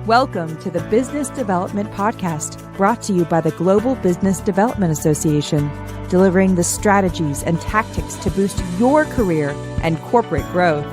Welcome to the Business Development Podcast, brought to you by the Global Business Development Association, delivering the strategies and tactics to boost your career and corporate growth.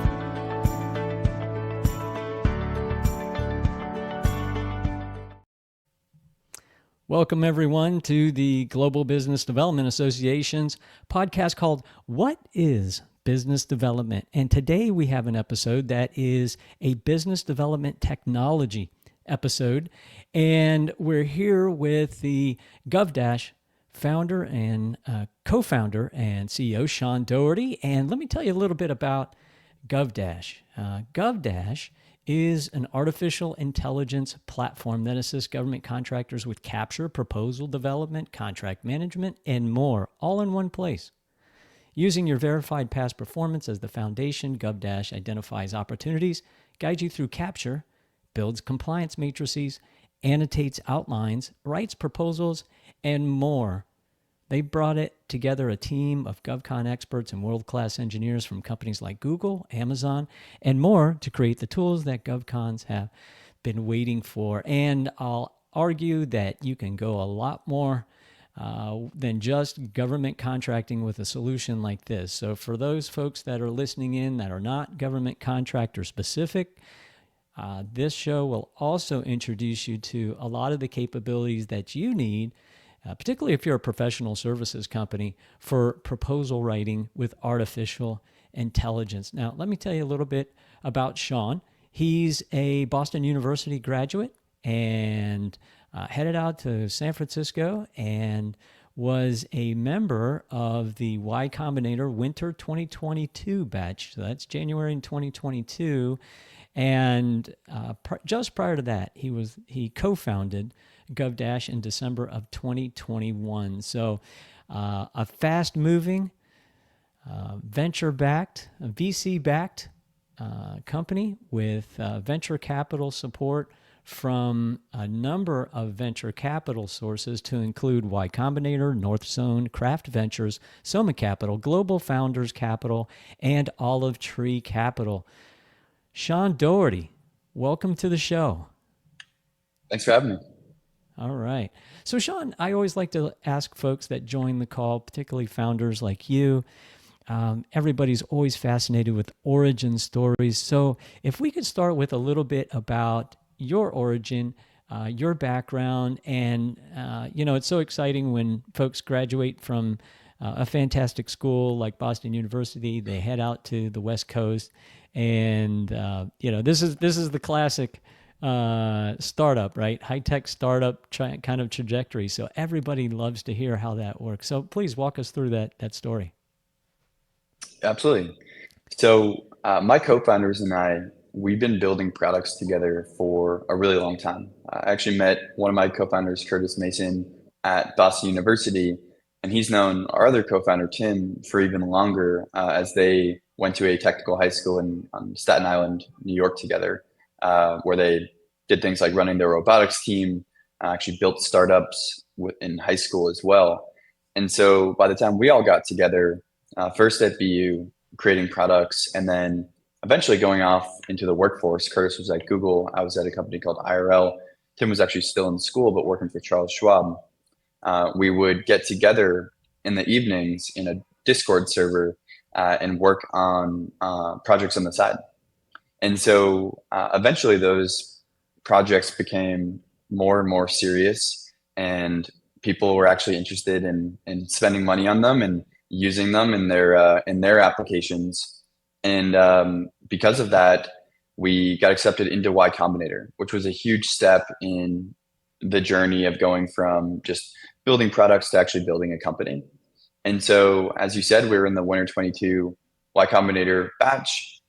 Welcome, everyone, to the Global Business Development Association's podcast called What is Business Development? And today we have an episode that is a business development technology episode. And we're here with the GovDash founder and co-founder and CEO, Sean Doherty. And let me tell you a little bit about GovDash. GovDash is an artificial intelligence platform that assists government contractors with capture, proposal development, contract management, and more, all in one place. Using your verified past performance as the foundation, GovDash identifies opportunities, guides you through capture, builds compliance matrices, annotates outlines, writes proposals, and more. They brought it together a team of GovCon experts and world-class engineers from companies like Google, Amazon, and more to create the tools that GovCons have been waiting for. And I'll argue that you can go a lot more than just government contracting with a solution like this. So for those folks that are listening in that are not government contractor specific, this show will also introduce you to a lot of the capabilities that you need, particularly if you're a professional services company, for proposal writing with artificial intelligence. Now, let me tell you a little bit about Sean. He's a Boston University graduate and headed out to San Francisco and was a member of the Y Combinator Winter 2022 batch. So that's January in 2022. And just prior to that, he co-founded GovDash in December of 2021. So a fast-moving, venture-backed, VC-backed company with venture capital support from a number of venture capital sources to include Y Combinator, North Zone, Craft Ventures, Soma Capital, Global Founders Capital, and Olive Tree Capital. Sean Doherty, welcome to the show. Thanks for having me. All right. So, Sean, I always like to ask folks that join the call, particularly founders like you, everybody's always fascinated with origin stories. So if we could start with a little bit about your origin, your background, and, it's so exciting when folks graduate from a fantastic school like Boston University, they head out to the West Coast. And, this is the classic startup, right? High-tech startup kind of trajectory. So everybody loves to hear how that works. So please walk us through that story. Absolutely. So my co-founders and I, we've been building products together for a really long time. I actually met one of my co-founders, Curtis Mason, at Boston University, and he's known our other co-founder, Tim, for even longer as they went to a technical high school in Staten Island, New York together, where they did things like running their robotics team, actually built startups in high school as well. And so by the time we all got together, first at BU, creating products, and then eventually going off into the workforce. Curtis was at Google. I was at a company called IRL. Tim was actually still in school, but working for Charles Schwab. We would get together in the evenings in a Discord server and work on projects on the side. And so eventually those projects became more and more serious, and people were actually interested in spending money on them and using them in their applications. And because of that, we got accepted into Y Combinator, which was a huge step in the journey of going from just building products to actually building a company. And so, as you said, we were in the Winter 22 Y Combinator batch,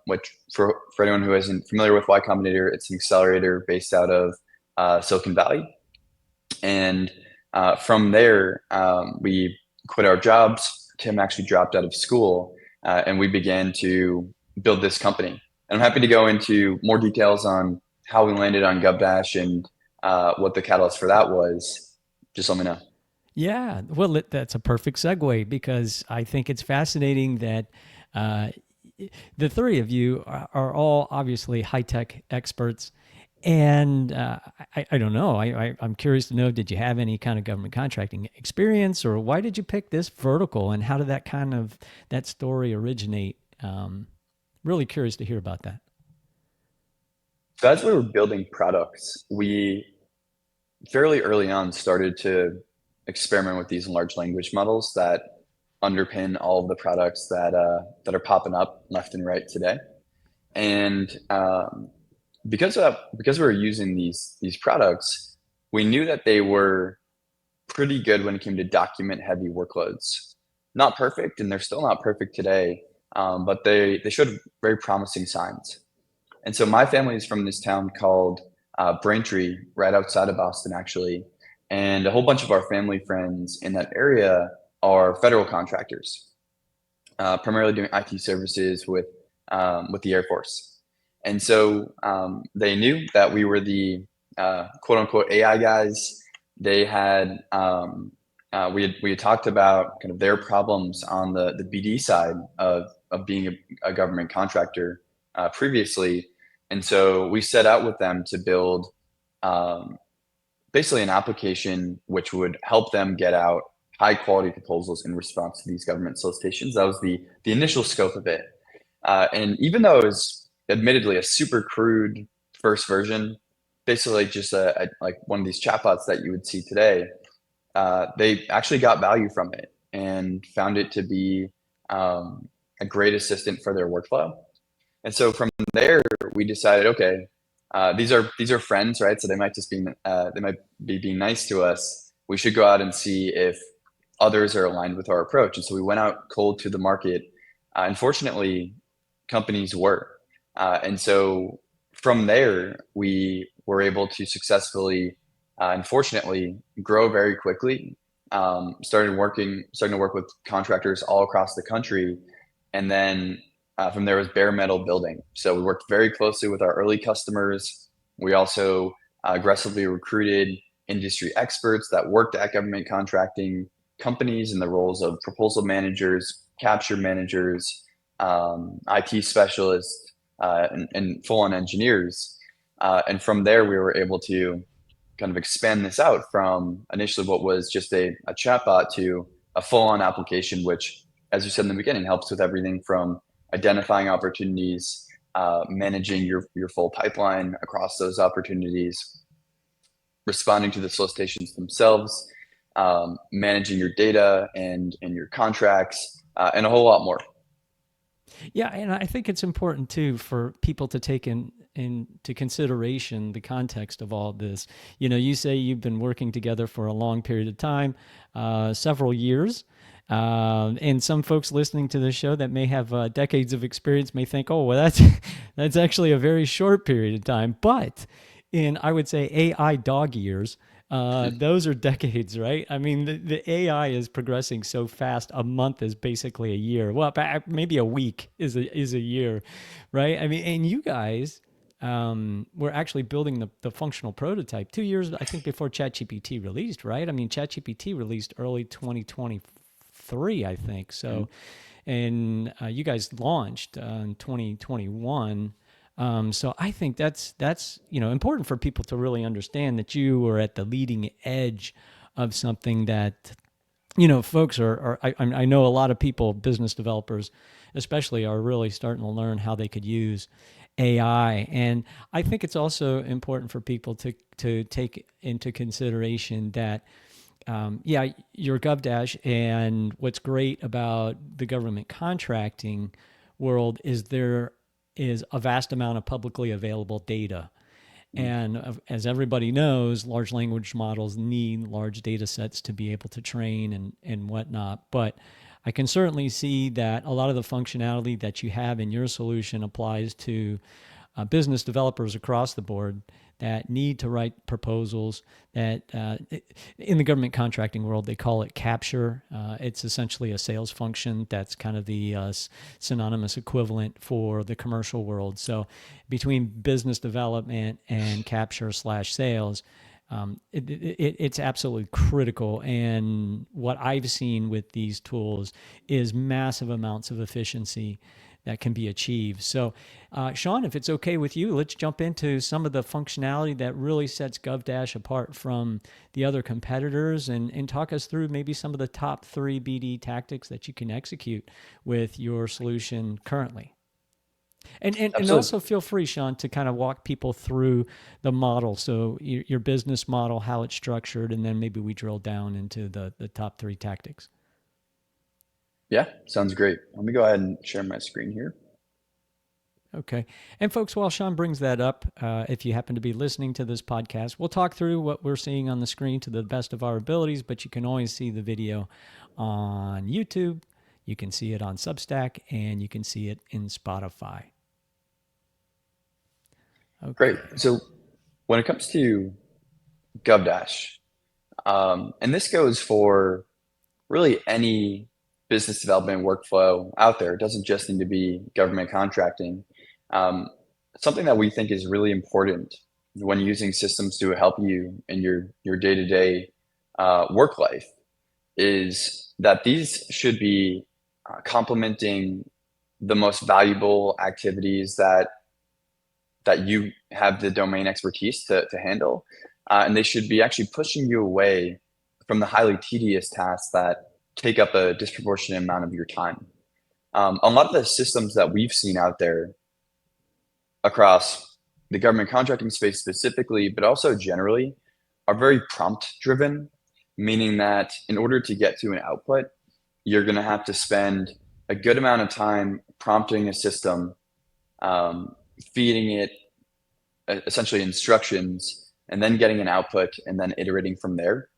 which for anyone who isn't familiar with Y Combinator, it's an accelerator based out of Silicon Valley. And from there, we quit our jobs. Tim actually dropped out of school, and we began to build this company. And I'm happy to go into more details on how we landed on GovDash and what the catalyst for that was. Just let me know. Yeah, well, that's a perfect segue, because I think it's fascinating that the three of you are all obviously high tech experts. And I don't know. I'm curious to know, did you have any kind of government contracting experience, or why did you pick this vertical, and how did that story originate? Really curious to hear about that. So as we were building products, we fairly early on started to experiment with these large language models that underpin all of the products that are popping up left and right today. And because we were using these products, we knew that they were pretty good when it came to document heavy workloads. Not perfect, and they're still not perfect today, but they showed very promising signs. And so my family is from this town called Braintree, right outside of Boston, actually. And a whole bunch of our family friends in that area are federal contractors, primarily doing IT services with the Air Force. And so they knew that we were the quote unquote AI guys. They had we had talked about kind of their problems on the BD side of being a government contractor previously, and so we set out with them to build um, basically an application which would help them get out high quality proposals in response to these government solicitations. That was the initial scope of it. And even though it was admittedly a super crude first version, basically just like one of these chatbots that you would see today, they actually got value from it and found it to be a great assistant for their workflow. And so from there, we decided, okay, these are friends, right? So they might be being nice to us. We should go out and see if others are aligned with our approach. And so we went out cold to the market. Unfortunately, companies were. And so from there, we were able to successfully, unfortunately, grow very quickly. Starting to work with contractors all across the country, and then from there was bare metal building. So we worked very closely with our early customers. We also aggressively recruited industry experts that worked at government contracting companies in the roles of proposal managers, capture managers, IT specialists, and full-on engineers. And from there, we were able to kind of expand this out from initially what was just a chatbot to a full-on application, which, as you said in the beginning, helps with everything from identifying opportunities, managing your full pipeline across those opportunities, responding to the solicitations themselves, managing your data and your contracts, and a whole lot more. Yeah, and I think it's important too for people to take into consideration the context of all this. You know, you say you've been working together for a long period of time, several years. And some folks listening to this show that may have decades of experience may think, "Oh, well, that's actually a very short period of time." But in, I would say, AI dog years, those are decades, right? I mean, the AI is progressing so fast. A month is basically a year. Well, maybe a week is a year, right? I mean, and you guys were actually building the functional prototype 2 years, I think, before ChatGPT released, right? I mean, ChatGPT released early 2023, I think. So, and you guys launched in 2021. So I think that's important for people to really understand that you are at the leading edge of something that folks are I know a lot of people, business developers especially, are really starting to learn how they could use AI. And I think it's also important for people to take into consideration that your GovDash, and what's great about the government contracting world is there is a vast amount of publicly available data. And as everybody knows, large language models need large data sets to be able to train and whatnot. But I can certainly see that a lot of the functionality that you have in your solution applies to business developers across the board that need to write proposals. That in the government contracting world, they call it capture. It's essentially a sales function that's kind of the synonymous equivalent for the commercial world. So between business development and capture/sales, it's absolutely critical. And what I've seen with these tools is massive amounts of efficiency that can be achieved. So, Sean, if it's okay with you, let's jump into some of the functionality that really sets GovDash apart from the other competitors, and talk us through maybe some of the top 3 BD tactics that you can execute with your solution currently. And also feel free, Sean, to kind of walk people through the model. So your business model, how it's structured, and then maybe we drill down into the top 3 tactics. Yeah, sounds great. Let me go ahead and share my screen here. Okay. And folks, while Sean brings that up, if you happen to be listening to this podcast, we'll talk through what we're seeing on the screen to the best of our abilities, but you can always see the video on YouTube, you can see it on Substack, and you can see it in Spotify. Okay. Great. So when it comes to GovDash, and this goes for really any business development workflow out there, it doesn't just need to be government contracting. Something that we think is really important when using systems to help you in your day-to-day work life is that these should be complementing the most valuable activities that you have the domain expertise to handle. And they should be actually pushing you away from the highly tedious tasks that take up a disproportionate amount of your time. A lot of the systems that we've seen out there across the government contracting space specifically, but also generally, are very prompt driven, meaning that in order to get to an output, you're going to have to spend a good amount of time prompting a system, feeding it essentially instructions, and then getting an output and then iterating from there.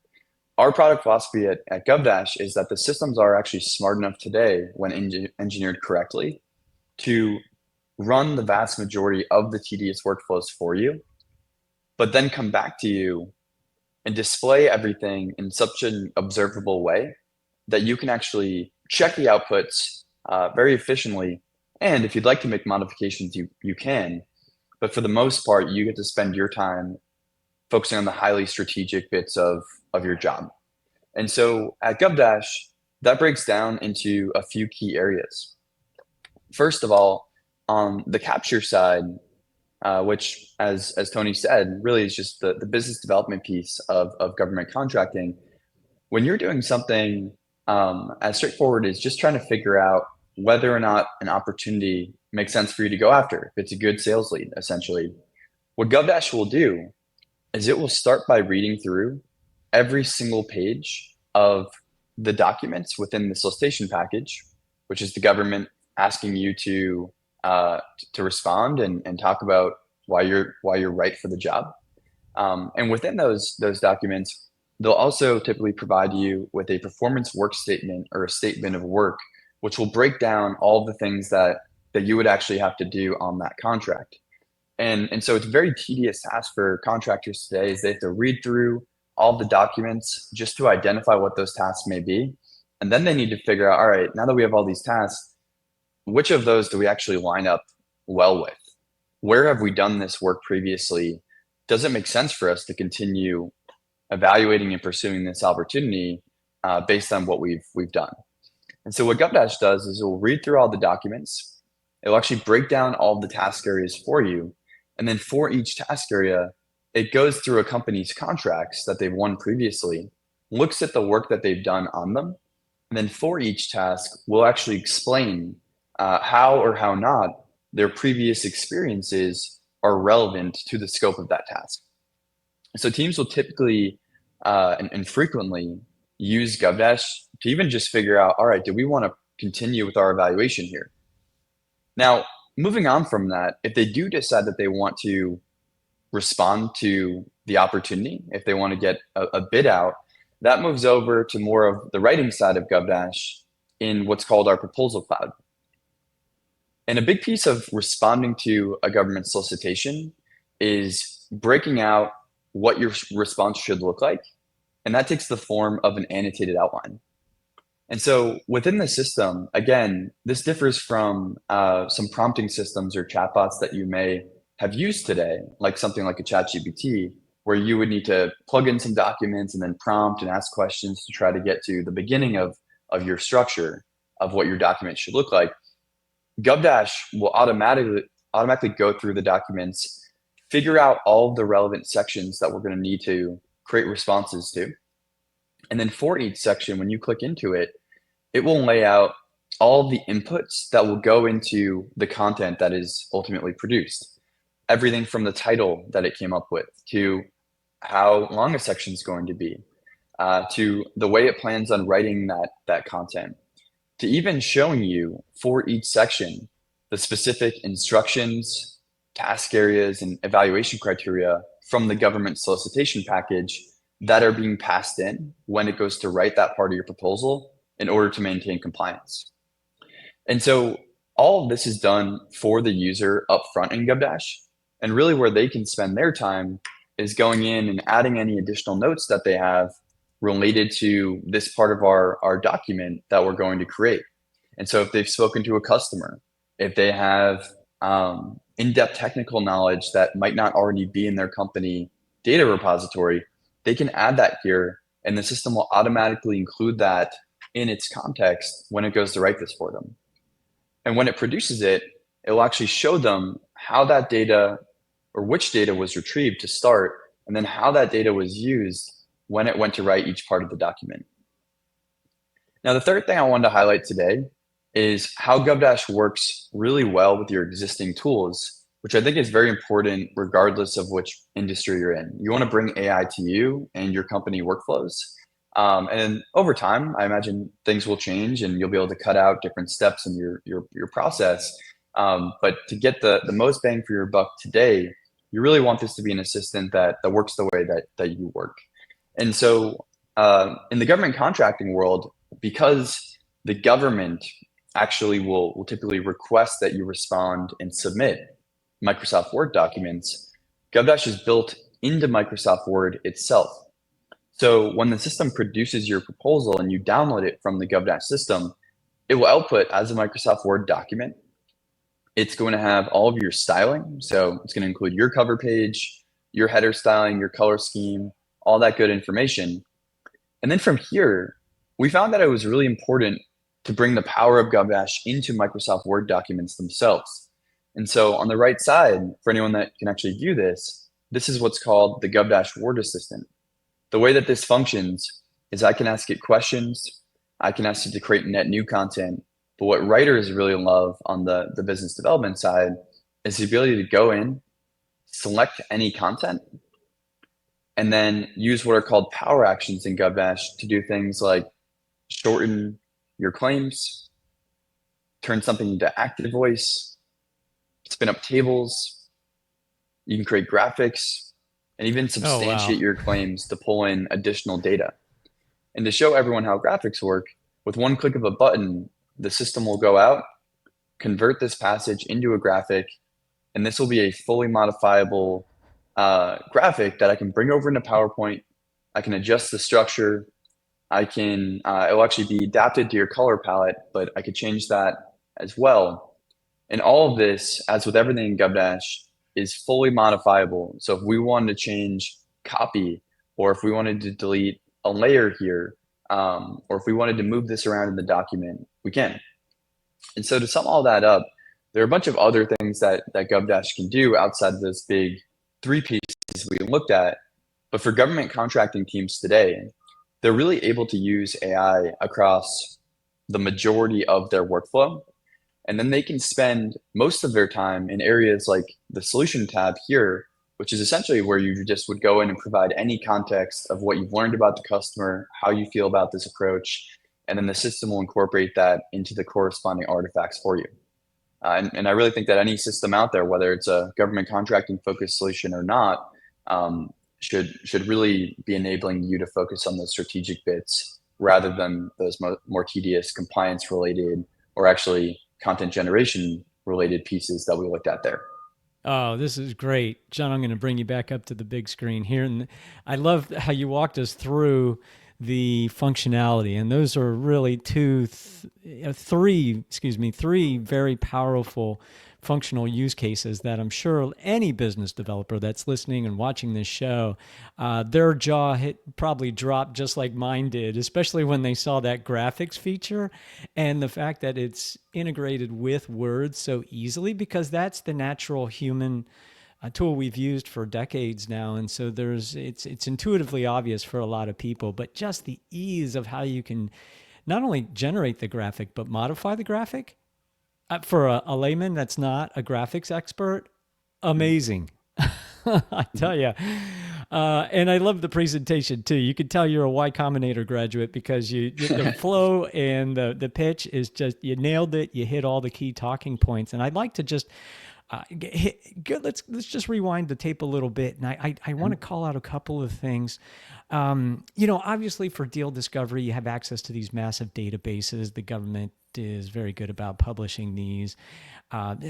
Our product philosophy at GovDash is that the systems are actually smart enough today, when engineered correctly, to run the vast majority of the tedious workflows for you, but then come back to you and display everything in such an observable way that you can actually check the outputs very efficiently. And if you'd like to make modifications, you can. But for the most part, you get to spend your time focusing on the highly strategic bits of your job. And so at GovDash, that breaks down into a few key areas. First of all, on the capture side, which, as Tony said, really is just the business development piece of government contracting. When you're doing something as straightforward as just trying to figure out whether or not an opportunity makes sense for you to go after, if it's a good sales lead, essentially, what GovDash will do is it will start by reading through every single page of the documents within the solicitation package, which is the government asking you to respond and talk about why you're right for the job. And within those documents, they'll also typically provide you with a performance work statement or a statement of work, which will break down all the things that you would actually have to do on that contract. And so it's a very tedious task for contractors today, is they have to read through all the documents just to identify what those tasks may be. And then they need to figure out, all right, now that we have all these tasks, which of those do we actually line up well with? Where have we done this work previously? Does it make sense for us to continue evaluating and pursuing this opportunity based on what we've done? And so what GovDash does is it will read through all the documents. It'll actually break down all the task areas for you. And then for each task area, it goes through a company's contracts that they've won previously, looks at the work that they've done on them. And then for each task, we'll actually explain how or how not their previous experiences are relevant to the scope of that task. So teams will typically and frequently use GovDash to even just figure out, all right, do we want to continue with our evaluation here? Now, moving on from that, if they do decide that they want to respond to the opportunity, if they want to get a bid out, that moves over to more of the writing side of GovDash in what's called our proposal cloud. And a big piece of responding to a government solicitation is breaking out what your response should look like. And that takes the form of an annotated outline. And so within the system, again, this differs from some prompting systems or chatbots that you may have used today, like something like a ChatGPT, where you would need to plug in some documents and then prompt and ask questions to try to get to the beginning of your structure of what your document should look like. GovDash will automatically go through the documents, figure out all of the relevant sections that we're going to need to create responses to. And then for each section, when you click into it, it will lay out all of the inputs that will go into the content that is ultimately produced. Everything from the title that it came up with to how long a section is going to be, to the way it plans on writing that content, to even showing you for each section the specific instructions, task areas, and evaluation criteria from the government solicitation package that are being passed in when it goes to write that part of your proposal in order to maintain compliance. And so all of this is done for the user upfront in GovDash. And really where they can spend their time is going in and adding any additional notes that they have related to this part of our document that we're going to create. And so if they've spoken to a customer, if they have in-depth technical knowledge that might not already be in their company data repository, they can add that here, and the system will automatically include that in its context when it goes to write this for them. And when it produces it, it will actually show them how that data or which data was retrieved to start, and then how that data was used when it went to write each part of the document. Now, the third thing I wanted to highlight today is how GovDash works really well with your existing tools, which I think is very important regardless of which industry you're in. You want to bring AI to you and your company workflows. And over time, I imagine things will change and you'll be able to cut out different steps in your process. But to get the most bang for your buck today, you really want this to be an assistant that works the way that you work. And so in the government contracting world, because the government actually will typically request that you respond and submit Microsoft Word documents, GovDash is built into Microsoft Word itself. So when the system produces your proposal and you download it from the GovDash system, it will output as a Microsoft Word document. It's going to have all of your styling. So it's going to include your cover page, your header styling, your color scheme, all that good information. And then from here, we found that it was really important to bring the power of GovDash into Microsoft Word documents themselves. And so on the right side, for anyone that can actually view this, this is what's called the GovDash Word Assistant. The way that this functions is I can ask it questions, I can ask it to create net new content, but what writers really love on the business development side is the ability to go in, select any content, and then use what are called power actions in GovDash to do things like shorten your claims, turn something into active voice, spin up tables, you can create graphics, and even substantiate your claims to pull in additional data. And to show everyone how graphics work, with one click of a button, the system will go out, convert this passage into a graphic, and this will be a fully modifiable graphic that I can bring over into PowerPoint. I can adjust the structure. I can, it will actually be adapted to your color palette, but I could change that as well. And all of this, as with everything in GovDash, is fully modifiable. So if we wanted to change copy, or if we wanted to delete a layer here, or if we wanted to move this around in the document, we can. And so to sum all that up, there are a bunch of other things that GovDash can do outside of those big three pieces we looked at. But for government contracting teams today, they're really able to use AI across the majority of their workflow. And then they can spend most of their time in areas like the solution tab here, which is essentially where you just would go in and provide any context of what you've learned about the customer, how you feel about this approach, and then the system will incorporate that into the corresponding artifacts for you. And I really think that any system out there, whether it's a government contracting focused solution or not, should really be enabling you to focus on those strategic bits rather than those more tedious compliance related or actually content generation related pieces that we looked at there. Oh, this is great. John, I'm going to bring you back up to the big screen here. And I love how you walked us through the functionality. And those are really three very powerful functional use cases that I'm sure any business developer that's listening and watching this show, their jaw probably dropped just like mine did, especially when they saw that graphics feature and the fact that it's integrated with words so easily, because that's the natural human a tool we've used for decades now. And so it's intuitively obvious for a lot of people, but just the ease of how you can not only generate the graphic, but modify the graphic for a layman that's not a graphics expert, amazing. I tell you. And I love the presentation too. You could tell you're a Y Combinator graduate because the flow and the pitch is just, you nailed it. You hit all the key talking points. And I'd like to just, let's just rewind the tape a little bit. And I want to call out a couple of things. Obviously for deal discovery, you have access to these massive databases. The government is very good about publishing these.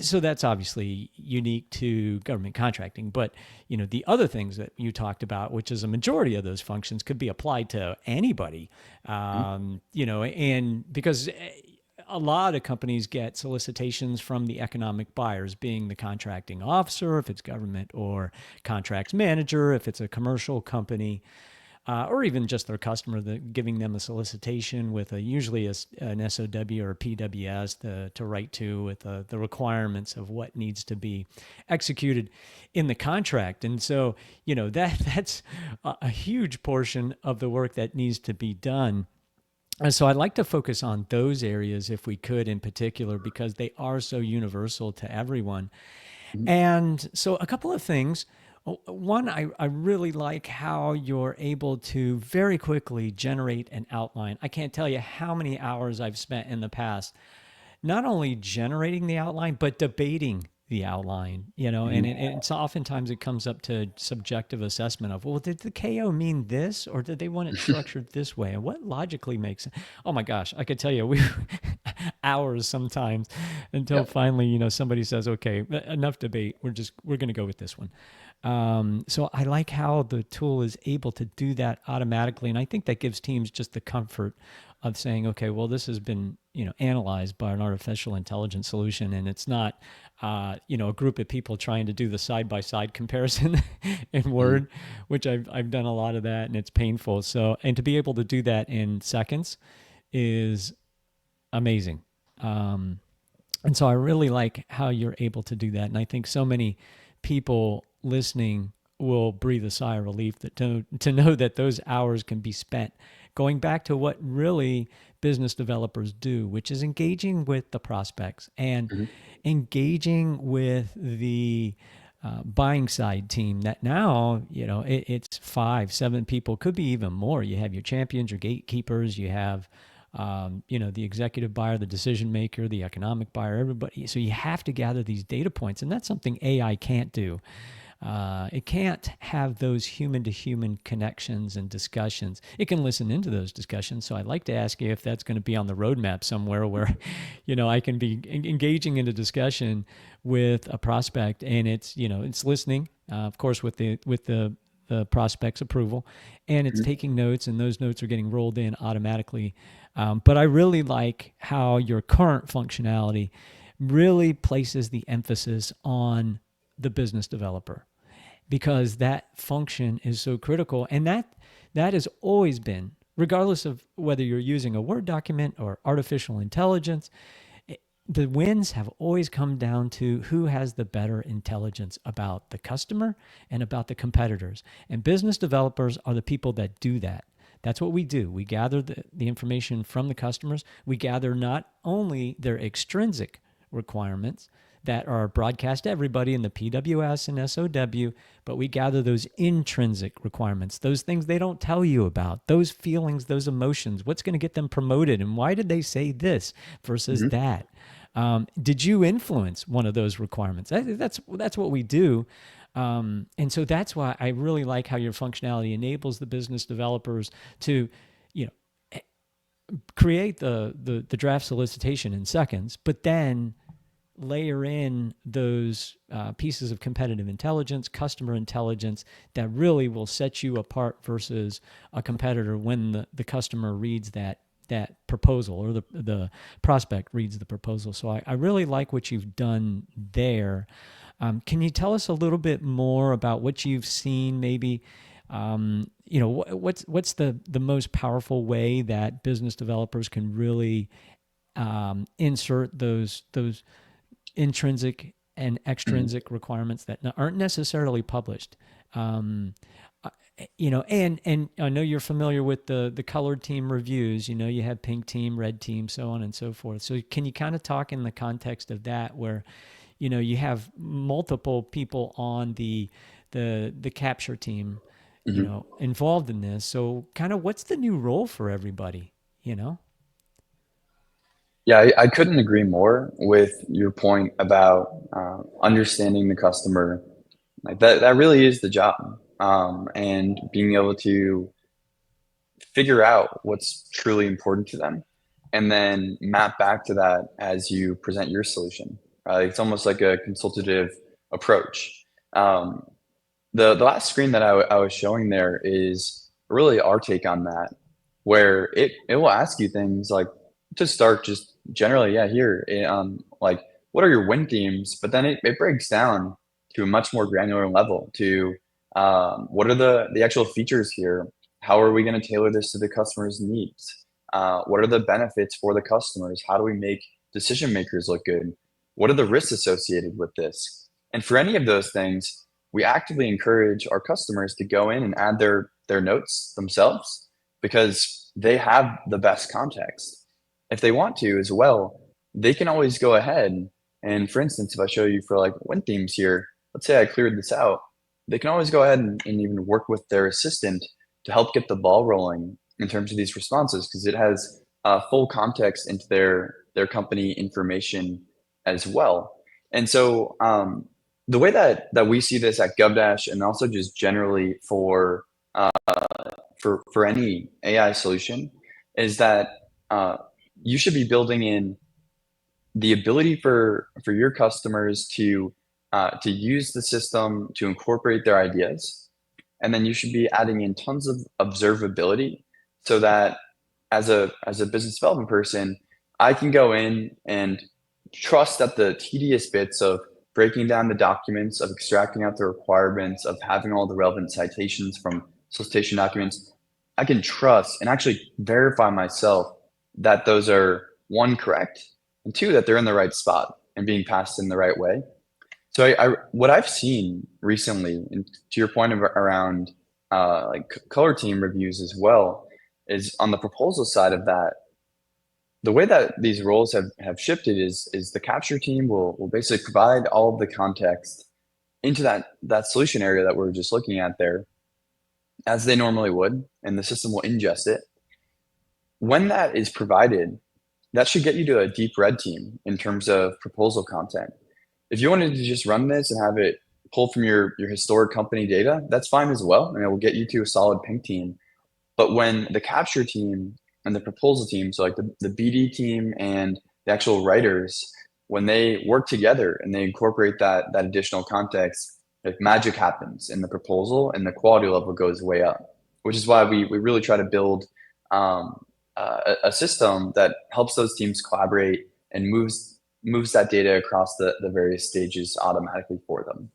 So that's obviously unique to government contracting. But, the other things that you talked about, which is a majority of those functions, could be applied to anybody, and because a lot of companies get solicitations from the economic buyers, being the contracting officer, if it's government, or contracts manager, if it's a commercial company, or even just their customer, giving them a solicitation with usually an SOW or a PWS to write to with the requirements of what needs to be executed in the contract. And so, that's a huge portion of the work that needs to be done. And so I'd like to focus on those areas if we could in particular, because they are so universal to everyone. Mm-hmm. And so a couple of things. One, I really like how you're able to very quickly generate an outline. I can't tell you how many hours I've spent in the past, not only generating the outline, but debating the outline, and it's oftentimes it comes up to subjective assessment of, well, did the KO mean this, or did they want it structured this way? And what logically makes sense? Oh my gosh, I could tell you, we hours sometimes until finally, somebody says, okay, enough debate. We're going to go with this one. So I like how the tool is able to do that automatically. And I think that gives teams just the comfort of saying, okay, well, this has been, analyzed by an artificial intelligence solution. And it's not, a group of people trying to do the side-by-side comparison in Word, which I've done a lot of that, and it's painful. So, and to be able to do that in seconds is amazing. And so I really like how you're able to do that. And I think so many people listening will breathe a sigh of relief to know that those hours can be spent going back to what really business developers do, which is engaging with the prospects and engaging with the buying side team that now, it's 5-7 people, could be even more. You have your champions, your gatekeepers, you have the executive buyer, the decision maker, the economic buyer, everybody. So you have to gather these data points, and that's something AI can't do. It can't have those human-to-human connections and discussions. It can listen into those discussions. So I'd like to ask you if that's going to be on the roadmap somewhere where, I can be engaging in a discussion with a prospect, and it's listening, of course, with the prospect's approval, and it's taking notes, and those notes are getting rolled in automatically. But I really like how your current functionality really places the emphasis on the business developer, because that function is so critical. And that has always been, regardless of whether you're using a Word document or artificial intelligence, the wins have always come down to who has the better intelligence about the customer and about the competitors. And business developers are the people that do that. That's what we do. We gather the information from the customers. We gather not only their extrinsic requirements that are broadcast to everybody in the PWS and SOW, but we gather those intrinsic requirements, those things they don't tell you about, those feelings, those emotions, what's going to get them promoted, and why did they say this versus that? Did you influence one of those requirements? That's what we do. And so that's why I really like how your functionality enables the business developers to, create the draft solicitation in seconds, but then layer in those pieces of competitive intelligence, customer intelligence that really will set you apart versus a competitor when the customer reads that that proposal, or the prospect reads the proposal. So I really like what you've done there. Can you tell us a little bit more about what you've seen, maybe? What's the most powerful way that business developers can really insert those intrinsic and extrinsic requirements that aren't necessarily published? And I know you're familiar with the colored team reviews. You have pink team, red team, so on and so forth. So can you kind of talk in the context of that, where you have multiple people on the capture team, involved in this? So kind of what's the new role for everybody? Yeah, I couldn't agree more with your point about understanding the customer. Like that really is the job, and being able to figure out what's truly important to them, and then map back to that as you present your solution. It's almost like a consultative approach. Um, the last screen that I was showing there is really our take on that, where it will ask you things like, to start, just generally, yeah, here, like, what are your win themes? But then it breaks down to a much more granular level to what are the actual features here? How are we going to tailor this to the customer's needs? What are the benefits for the customers? How do we make decision makers look good? What are the risks associated with this? And for any of those things, we actively encourage our customers to go in and add their notes themselves, because they have the best context. If they want to as well, they can always go ahead and, for instance, if I show you for like win themes here, let's say I cleared this out, they can always go ahead and even work with their assistant to help get the ball rolling in terms of these responses, because it has full context into their company information as well. And so the way that we see this at GovDash, and also just generally for any AI solution, is that you should be building in the ability for your customers to use the system to incorporate their ideas, and then you should be adding in tons of observability, so that as a business development person, I can go in and trust that the tedious bits of breaking down the documents, of extracting out the requirements, of having all the relevant citations from solicitation documents, I can trust and actually verify myself that those are, one, correct, and two, that they're in the right spot and being passed in the right way. So what I've seen recently, and to your point around like color team reviews as well, is on the proposal side of that, the way that these roles have shifted is the capture team will basically provide all of the context into that solution area that we're just looking at there, as they normally would, and the system will ingest it. When that is provided, that should get you to a deep red team in terms of proposal content. If you wanted to just run this and have it pull from your historic company data, that's fine as well, and it will get you to a solid pink team. But when the capture team and the proposal team, so like the BD team and the actual writers, when they work together and they incorporate that additional context, like magic happens in the proposal and the quality level goes way up, which is why we really try to build a system that helps those teams collaborate and moves that data across the various stages automatically for them.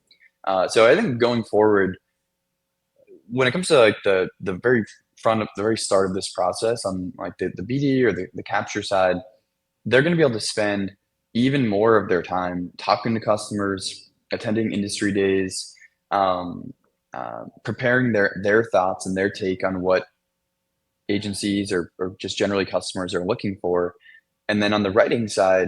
So I think going forward, when it comes to like the very front of the very start of this process on like the BD or the capture side, they're going to be able to spend even more of their time talking to customers, attending industry days, preparing their thoughts and their take on what agencies or just generally customers are looking for. And then on the writing side,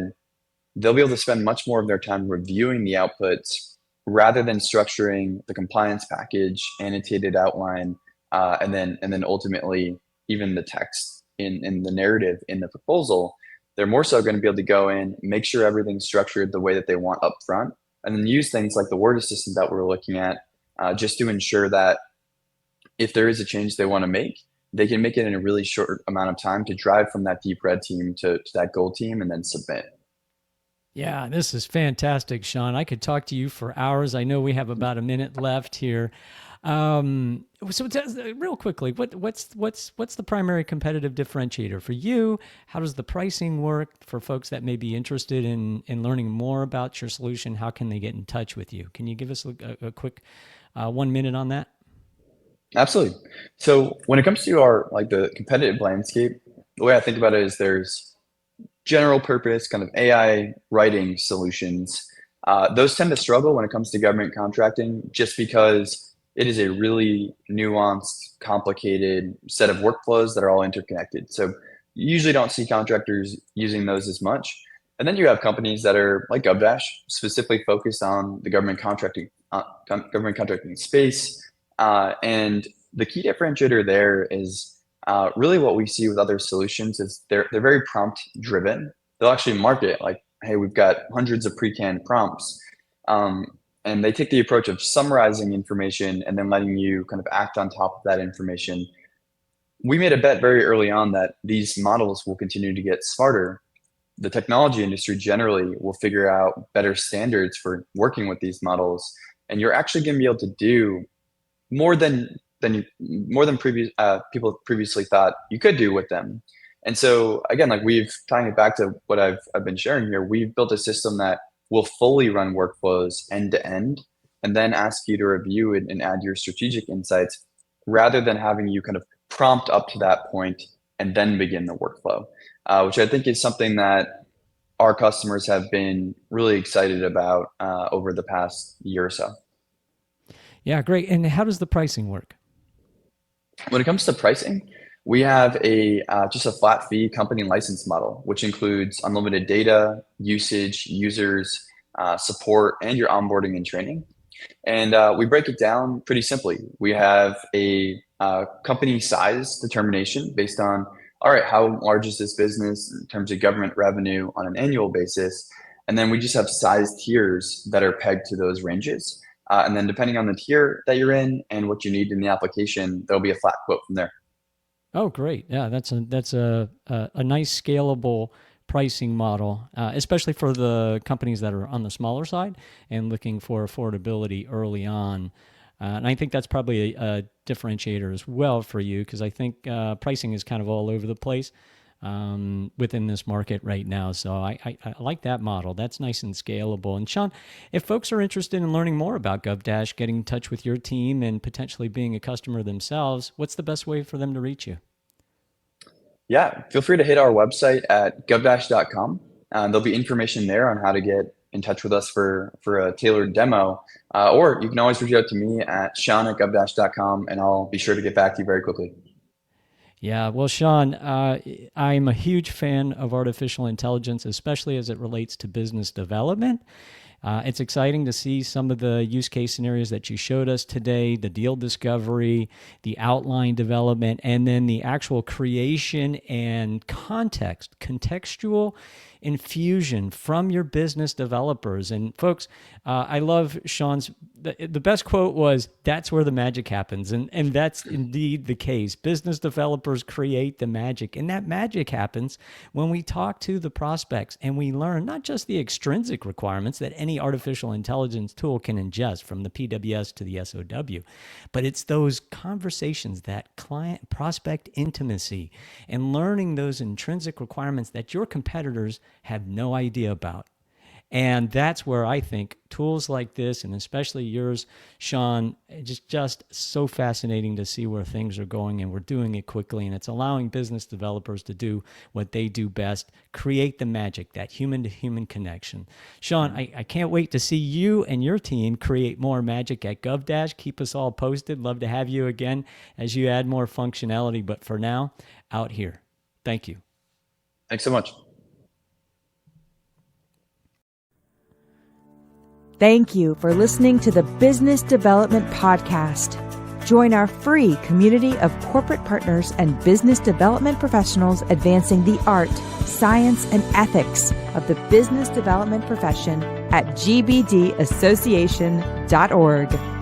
they'll be able to spend much more of their time reviewing the outputs rather than structuring the compliance package, annotated outline, and then ultimately even the text in the narrative in the proposal. They're more so going to be able to go in, make sure everything's structured the way that they want up front, and then use things like the word assistant that we're looking at, just to ensure that if there is a change they want to make, they can make it in a really short amount of time to drive from that deep red team to that gold team and then submit. Yeah, this is fantastic, Sean. I could talk to you for hours. I know we have about a minute left here. Real quickly, what's the primary competitive differentiator for you? How does the pricing work for folks that may be interested in learning more about your solution? How can they get in touch with you? Can you give us a quick 1 minute on that? Absolutely. So when it comes to the competitive landscape, the way I think about it is there's general purpose kind of AI writing solutions. Those tend to struggle when it comes to government contracting just because it is a really nuanced, complicated set of workflows that are all interconnected. So you usually don't see contractors using those as much. And then you have companies that are like GovDash, specifically focused on the government contracting space. And the key differentiator there is really what we see with other solutions is they're very prompt driven. They'll actually market like, hey, we've got hundreds of pre-canned prompts. And they take the approach of summarizing information and then letting you kind of act on top of that information. We made a bet very early on that these models will continue to get smarter. The technology industry generally will figure out better standards for working with these models. And you're actually going to be able to do more than people previously thought you could do with them. And so again, like tying it back to what I've been sharing here, we've built a system that will fully run workflows end to end and then ask you to review it and add your strategic insights rather than having you kind of prompt up to that point and then begin the workflow, which I think is something that our customers have been really excited about over the past year or so. Yeah, great. And how does the pricing work? When it comes to pricing, we have just a flat fee company license model, which includes unlimited data, usage, users, support, and your onboarding and training. And we break it down pretty simply. We have a company size determination based on, all right, how large is this business in terms of government revenue on an annual basis? And then we just have size tiers that are pegged to those ranges. And then depending on the tier that you're in and what you need in the application, there'll be a flat quote from there. Oh, great. Yeah, that's a nice scalable pricing model, especially for the companies that are on the smaller side and looking for affordability early on. And I think that's probably a differentiator as well for you, because I think pricing is kind of all over the place within this market right now. So I like that model. That's nice and scalable. And Sean, if folks are interested in learning more about GovDash, getting in touch with your team and potentially being a customer themselves, what's the best way for them to reach you? Yeah, feel free to hit our website at govdash.com. There'll be information there on how to get in touch with us for a tailored demo. Or you can always reach out to me at sean@govdash.com, and I'll be sure to get back to you very quickly. Yeah, well, Sean, I'm a huge fan of artificial intelligence, especially as it relates to business development. It's exciting to see some of the use case scenarios that you showed us today, the deal discovery, the outline development, and then the actual creation and contextual infusion from your business developers. And folks, I love Sean's, the best quote was, "That's where the magic happens." And that's indeed the case. Business developers create the magic. And that magic happens when we talk to the prospects and we learn not just the extrinsic requirements that any artificial intelligence tool can ingest from the PWS to the SOW, but it's those conversations, that client prospect intimacy, and learning those intrinsic requirements that your competitors have no idea about. And that's where I think tools like this, and especially yours, Sean, just so fascinating to see where things are going, and we're doing it quickly, and it's allowing business developers to do what they do best, create the magic, that human-to-human connection. Sean, I can't wait to see you and your team create more magic at GovDash. Keep us all posted. Love to have you again as you add more functionality. But for now, out here. Thank you. Thanks so much. Thank you for listening to the Business Development Podcast. Join our free community of corporate partners and business development professionals advancing the art, science, and ethics of the business development profession at gbdassociation.org.